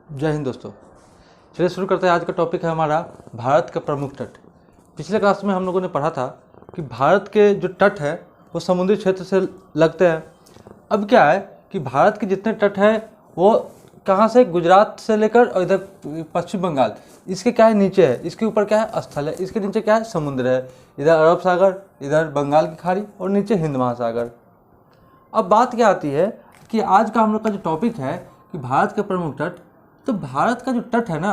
जय हिंद दोस्तों। चलिए शुरू करते हैं। आज का टॉपिक है हमारा भारत का प्रमुख तट। पिछले क्लास में हम लोगों ने पढ़ा था कि भारत के जो तट है वो समुद्री क्षेत्र से लगते हैं। अब क्या है कि भारत के जितने तट हैं वो कहाँ से, गुजरात से लेकर और इधर पश्चिम बंगाल, इसके क्या है नीचे है, इसके ऊपर क्या है स्थल है, इसके नीचे क्या है समुद्र है, इधर अरब सागर, इधर बंगाल की खाड़ी और नीचे हिंद महासागर। अब बात क्या आती है कि आज का हम लोग का जो टॉपिक है कि भारत के प्रमुख तट, तो भारत का जो तट है ना,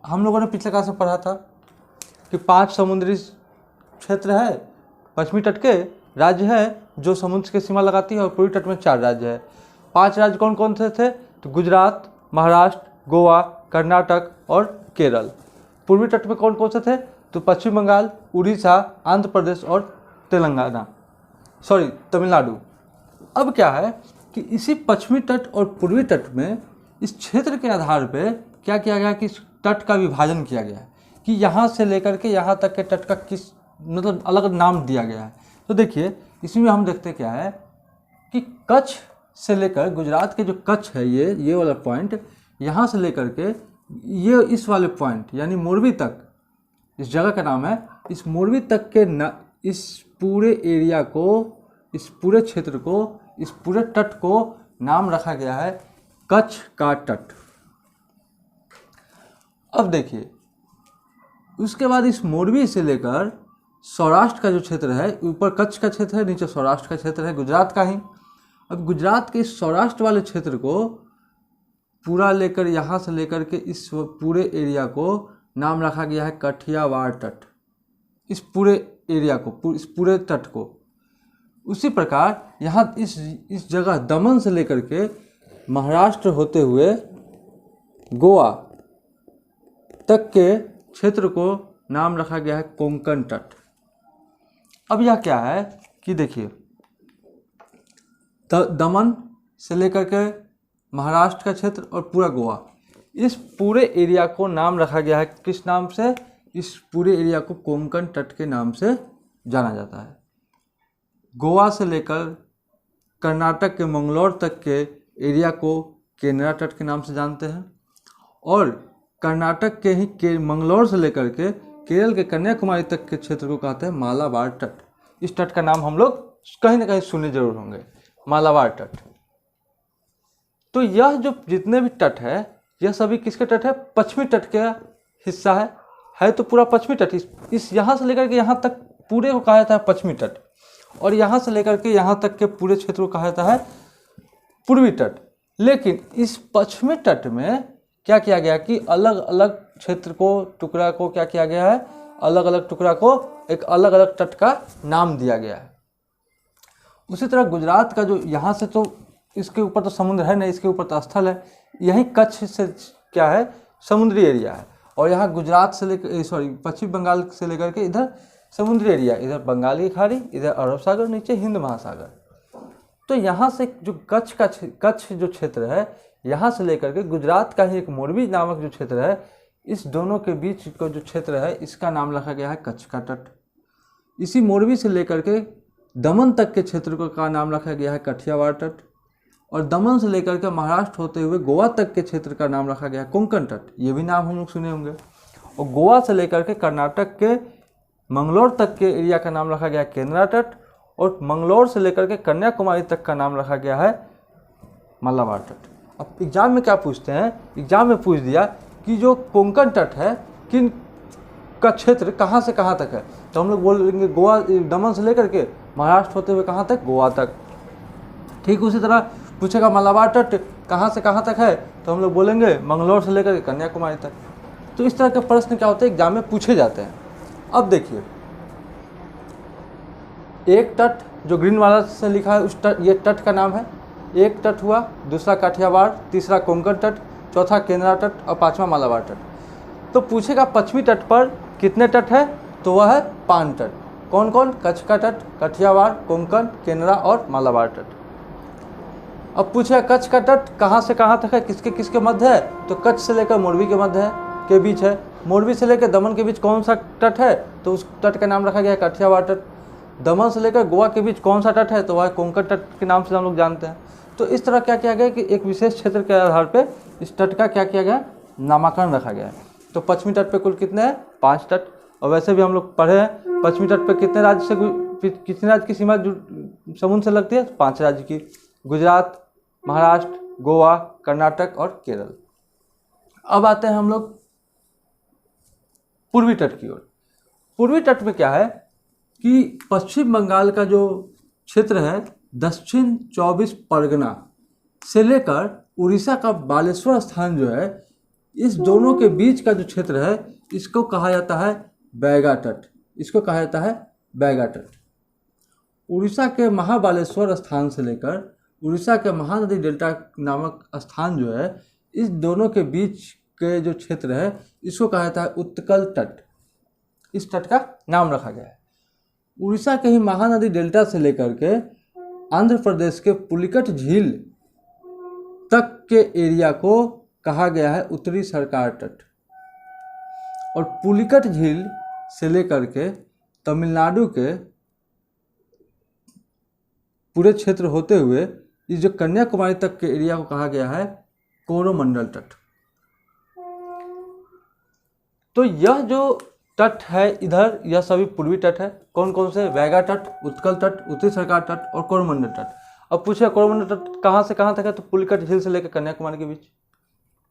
हम लोगों ने पिछले क्लास में पढ़ा था कि 5 समुद्री क्षेत्र है, पश्चिमी तट के राज्य है जो समुद्र की सीमा लगाती है, और पूर्वी तट में 4 राज्य है। 5 राज्य कौन कौन से थे? तो गुजरात, महाराष्ट्र, गोवा, कर्नाटक और केरल। पूर्वी तट में कौन कौन से थे? तो पश्चिम बंगाल, उड़ीसा, आंध्र प्रदेश और तमिलनाडु। अब क्या है कि इसी पश्चिमी तट और पूर्वी तट में इस क्षेत्र के आधार पे क्या किया गया कि इस तट का विभाजन किया गया है कि यहाँ से लेकर के यहाँ तक के तट का किस मतलब अलग नाम दिया गया है। तो देखिए इसमें हम देखते क्या है कि कच्छ से लेकर गुजरात के जो कच्छ है, ये वाला पॉइंट, यहाँ से लेकर के ये इस वाले पॉइंट यानी मोरबी तक, इस जगह का नाम है, इस मोरबी तक के इस पूरे एरिया को, इस पूरे क्षेत्र को, इस पूरे तट को नाम रखा गया है कच्छ का तट। अब देखिए उसके बाद इस मोरबी से लेकर सौराष्ट्र का जो क्षेत्र है, ऊपर कच्छ का क्षेत्र है, नीचे सौराष्ट्र का क्षेत्र है गुजरात का ही। अब गुजरात के इस सौराष्ट्र वाले क्षेत्र को पूरा लेकर, यहाँ से लेकर के इस पूरे एरिया को नाम रखा गया है कठियावाड़ तट। इस पूरे एरिया को, इस पूरे तट को। उसी प्रकार यहाँ इस जगह दमन से लेकर के महाराष्ट्र होते हुए गोवा तक के क्षेत्र को नाम रखा गया है कोंकण तट। अब यह क्या है कि देखिए दमन से लेकर के महाराष्ट्र का क्षेत्र और पूरा गोवा, इस पूरे एरिया को नाम रखा गया है किस नाम से? इस पूरे एरिया को कोंकण तट के नाम से जाना जाता है। गोवा से लेकर कर्नाटक के मंगलौर तक के एरिया को केनरा तट के नाम से जानते हैं, और कर्नाटक के ही मंगलौर से लेकर के केरल के कन्याकुमारी तक के क्षेत्र को कहते हैं मालाबार तट। इस तट का नाम हम लोग कहीं ना कहीं सुने जरूर होंगे, मालाबार तट। तो यह जो जितने भी तट है, यह सभी किसके तट है? पश्चिमी तट का हिस्सा है तो पूरा पश्चिमी तट। इस यहाँ से लेकर के यहाँ तक पूरे को कहा जाता है पश्चिमी तट, और यहाँ से लेकर के यहाँ तक के पूरे क्षेत्र को कहा जाता है पूर्वी तट। लेकिन इस पश्चिमी तट में क्या किया गया कि अलग अलग क्षेत्र को, टुकड़ा को क्या किया गया है, अलग अलग टुकड़ा को एक अलग अलग तट का नाम दिया गया है। उसी तरह गुजरात का जो यहाँ से, तो इसके ऊपर तो समुद्र है नहीं, इसके ऊपर तो स्थल है। यहीं कच्छ से क्या है समुद्री एरिया है, और यहाँ गुजरात से लेकर पश्चिम बंगाल से लेकर के इधर समुद्री एरिया, इधर बंगाल की खाड़ी, इधर अरब सागर, नीचे हिंद महासागर। तो यहाँ से जो कच्छ जो क्षेत्र है, यहाँ से लेकर के गुजरात का ही एक मोरबी नामक जो क्षेत्र है, इस दोनों के बीच का जो क्षेत्र है इसका नाम रखा गया है कच्छ का तट। इसी मोरबी से लेकर के दमन तक के क्षेत्र का नाम रखा गया है कठियावाड़ तट, और दमन से लेकर के महाराष्ट्र होते हुए गोवा तक के क्षेत्र का नाम रखा गया है कोंकण तट। ये भी नाम हम लोग सुने होंगे। और गोवा से लेकर के कर्नाटक के मंगलौर तक के एरिया का नाम रखा गया है केनरा तट, और मंगलौर से लेकर के कन्याकुमारी तक का नाम रखा गया है मालाबार तट। अब एग्जाम में क्या पूछते हैं? एग्जाम में पूछ दिया कि जो कोंकण तट है किन का क्षेत्र कहाँ से कहाँ तक है, तो हम लोग बोलेंगे गोवा, दमन से लेकर के महाराष्ट्र होते हुए कहाँ तक? गोवा तक। ठीक उसी तरह पूछेगा मालाबार तट कहाँ से कहाँ तक है, तो हम लोग बोलेंगे मंगलौर से लेकर के कन्याकुमारी तक। तो इस तरह के प्रश्न क्या होते हैं एग्जाम में पूछे जाते हैं। अब देखिए एक तट जो ग्रीन वाला से लिखा है, उस तट, ये तट का नाम है। एक तट हुआ, दूसरा काठियावाड़, तीसरा कोंकण तट, चौथा केनरा तट और पांचवा मालाबार तट। तो पूछेगा पश्चिमी तट पर कितने तट है, तो वह है 5 तट। कौन कौन? कच्छ का तट, काठियावाड़, कोंकण, केनरा और मालाबार तट। अब पूछेगा कच्छ का तट कहाँ से कहाँ तक है, किसके किसके मध्य है, तो कच्छ से लेकर मोरबी के मध्य है, के बीच है। मोरबी से लेकर दमन के बीच कौन सा तट है, तो उस तट का नाम रखा गया है काठियावाड़ तट। दमन से लेकर गोवा के बीच कौन सा तट है, तो वह कोंकण तट के नाम से हम लोग जानते हैं। तो इस तरह क्या किया गया कि एक विशेष क्षेत्र के आधार पे इस तट का क्या किया गया, नामकरण रखा गया है। तो पश्चिमी तट पे कुल कितने हैं, 5 तट। और वैसे भी हम लोग पढ़े हैं पश्चिमी तट पे कितने राज्य से कितने राज्य की सीमा समुद्र से लगती है, 5 राज्य की, गुजरात, महाराष्ट्र, गोवा, कर्नाटक और केरल। अब आते हैं हम लोग पूर्वी तट की ओर। पूर्वी तट में क्या है कि पश्चिम बंगाल का जो क्षेत्र है, दक्षिण 24 परगना से लेकर उड़ीसा का बालेश्वर स्थान जो है, इस दोनों के बीच का जो क्षेत्र है इसको कहा जाता है बैगा तट। इसको कहा जाता है बैगा तट। उड़ीसा के महाबालेश्वर स्थान से लेकर उड़ीसा के महानदी डेल्टा नामक स्थान जो है, इस दोनों के बीच के जो क्षेत्र है इसको कहा जाता है उत्कल तट। इस तट का नाम रखा गया है। उड़ीसा के ही महानदी डेल्टा से लेकर के आंध्र प्रदेश के पुलिकट झील तक के एरिया को कहा गया है उत्तरी सरकार तट। और पुलिकट झील से लेकर के तमिलनाडु के पूरे क्षेत्र होते हुए इस जो कन्याकुमारी तक के एरिया को कहा गया है कोरोमंडल तट। तो यह जो तट है इधर, यह सभी पूर्वी तट है। कौन कौन से, वैगा तट, उत्कल तट, उत्तरी सरकार तट और कोरोमंडल तट। अब पूछे कोरोमंडल तट कहाँ से कहाँ तक है, तो पुलिकट झील से लेकर कन्याकुमारी के बीच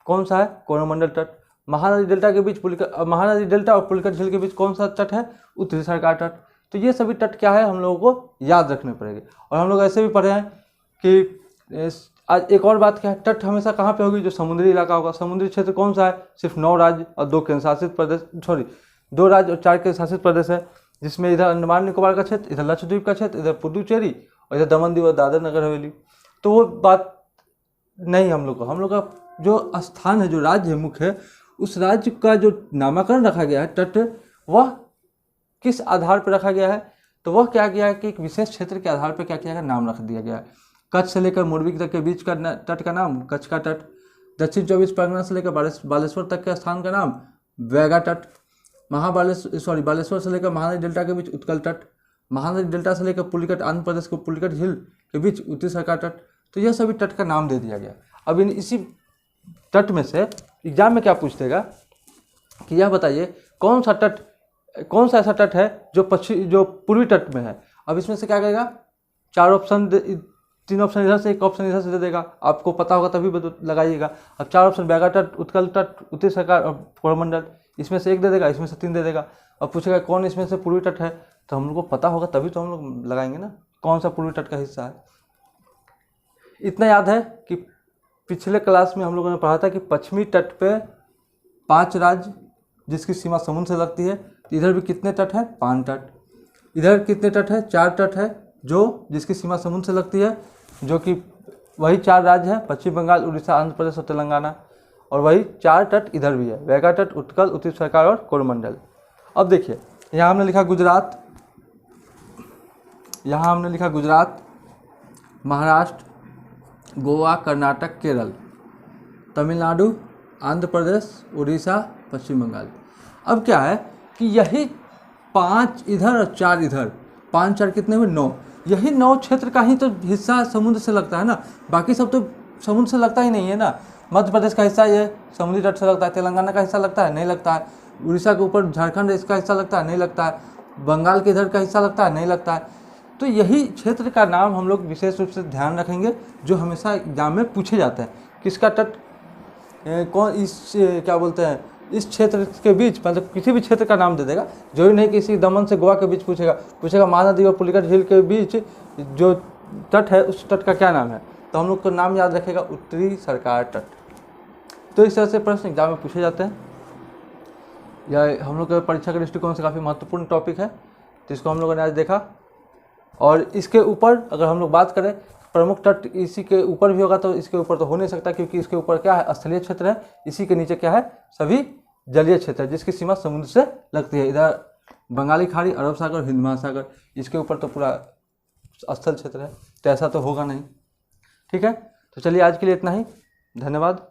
कौन सा है, कोरोमंडल तट। महानदी डेल्टा के बीच महानदी डेल्टा और पुलिकट झील के बीच कौन सा तट है, उत्तरी सरकार तट। तो ये सभी तट क्या है, हम लोगों को याद रखने पड़ेंगे। और हम लोग ऐसे भी पढ़े हैं कि आज एक और बात क्या है, तट हमेशा कहाँ पे होगी, जो समुद्री इलाका होगा। समुद्री क्षेत्र कौन सा है, सिर्फ 9 राज्य और 2 केंद्रशासित प्रदेश, 2 राज्य और 4 केंद्रशासित प्रदेश है, जिसमें इधर अंडमान निकोबार का क्षेत्र, इधर लक्षद्वीप का क्षेत्र, इधर पुडुचेरी और इधर दमन दीव और दादर नगर हवेली। तो वो बात नहीं हम लोग का जो स्थान है, जो राज्य है मुख्य, उस राज्य का जो नामकरण रखा गया है तट, वह किस आधार पर रखा गया है, तो वह क्या किया है कि एक विशेष क्षेत्र के आधार पर क्या किया गया, नाम रख दिया गया है। कच्छ से लेकर मोरबी तक के बीच का तट का नाम कच्छ का तट। दक्षिण 24 परगना से लेकर बालेश्वर तक के स्थान का नाम वैगा तट। बालेश्वर से लेकर महानदी डेल्टा के बीच उत्कल तट। महानदी डेल्टा से लेकर पुलिकट आंध्र प्रदेश को पुलिकट झील के बीच उत्तरी सरकार तट। तो यह सभी तट का नाम दे दिया गया। अब इसी तट में से एग्जाम में क्या पूछ देगा कि यह बताइए कौन सा ऐसा तट है जो पूर्वी तट में है। अब इसमें से क्या कहेगा, 3 ऑप्शन इधर से, 1 ऑप्शन इधर से दे देगा। आपको पता होगा तभी लगाइएगा। अब 4 ऑप्शन बैगा तट, उत्कल तट, उत्तरी सरकार और कोरोमंडल, इसमें से 1 दे देगा, इसमें से 3 दे देगा। अब पूछेगा कौन इसमें से पूर्वी तट है, तो हम लोग को पता होगा तभी तो हम लोग लगाएंगे ना, कौन सा पूर्वी तट का हिस्सा है। इतना याद है कि पिछले क्लास में हम लोगों ने पढ़ा था कि पश्चिमी तट पे 5 राज्य जिसकी सीमा समुद्र से लगती है। इधर भी कितने तट है, 5 तट। इधर कितने तट है, 4 तट है जो जिसकी सीमा समुद्र से लगती है, जो कि वही 4 राज्य है, पश्चिम बंगाल, उड़ीसा, आंध्र प्रदेश और तेलंगाना। और वही 4 तट इधर भी है, वैगा तट, उत्कल, उत्तरी सरकार और कोरोमंडल। अब देखिए यहाँ हमने लिखा गुजरात, यहाँ हमने लिखा गुजरात, महाराष्ट्र, गोवा, कर्नाटक, केरल, तमिलनाडु, आंध्र प्रदेश, उड़ीसा, पश्चिम बंगाल। अब क्या है कि यही 5 इधर और 4 इधर, 5 4 कितने हुए, 9। यही 9 क्षेत्र का ही तो हिस्सा समुद्र से लगता है ना, बाकी सब तो समुद्र से लगता ही नहीं है ना। मध्य प्रदेश का हिस्सा ये समुद्री तट से लगता है, तेलंगाना का हिस्सा लगता है, नहीं लगता है। उड़ीसा के ऊपर झारखंड इसका हिस्सा लगता है, नहीं लगता है। बंगाल के इधर का हिस्सा लगता है, नहीं लगता है। तो यही क्षेत्र का नाम हम लोग विशेष रूप से ध्यान रखेंगे, जो हमेशा एग्जाम में पूछे जाते हैं। किसका तट कौन, इस क्या बोलते हैं, इस क्षेत्र के बीच, मतलब किसी भी क्षेत्र का नाम दे देगा। जरूरी नहीं किसी दमन से गोवा के बीच पूछेगा महानदी और पुलिकट झील के बीच जो तट है उस तट का क्या नाम है, तो हम लोग को नाम याद रखेगा उत्तरी सरकार तट। तो इस तरह से प्रश्न एग्जाम में पूछे जाते हैं। यह हम लोग के परीक्षा के दृष्टिकोण से काफ़ी महत्वपूर्ण टॉपिक है, जिसको हम लोगों ने आज देखा। और इसके ऊपर अगर हम लोग बात करें, प्रमुख तट इसी के ऊपर भी होगा, तो इसके ऊपर तो हो नहीं सकता, क्योंकि इसके ऊपर क्या है, स्थलीय क्षेत्र है। इसी के नीचे क्या है, सभी जलीय क्षेत्र है, जिसकी सीमा समुद्र से लगती है। इधर बंगाली खाड़ी, अरब सागर, हिंद महासागर, इसके ऊपर तो पूरा स्थल क्षेत्र है, तो ऐसा तो होगा नहीं। ठीक है, तो चलिए आज के लिए इतना ही, धन्यवाद।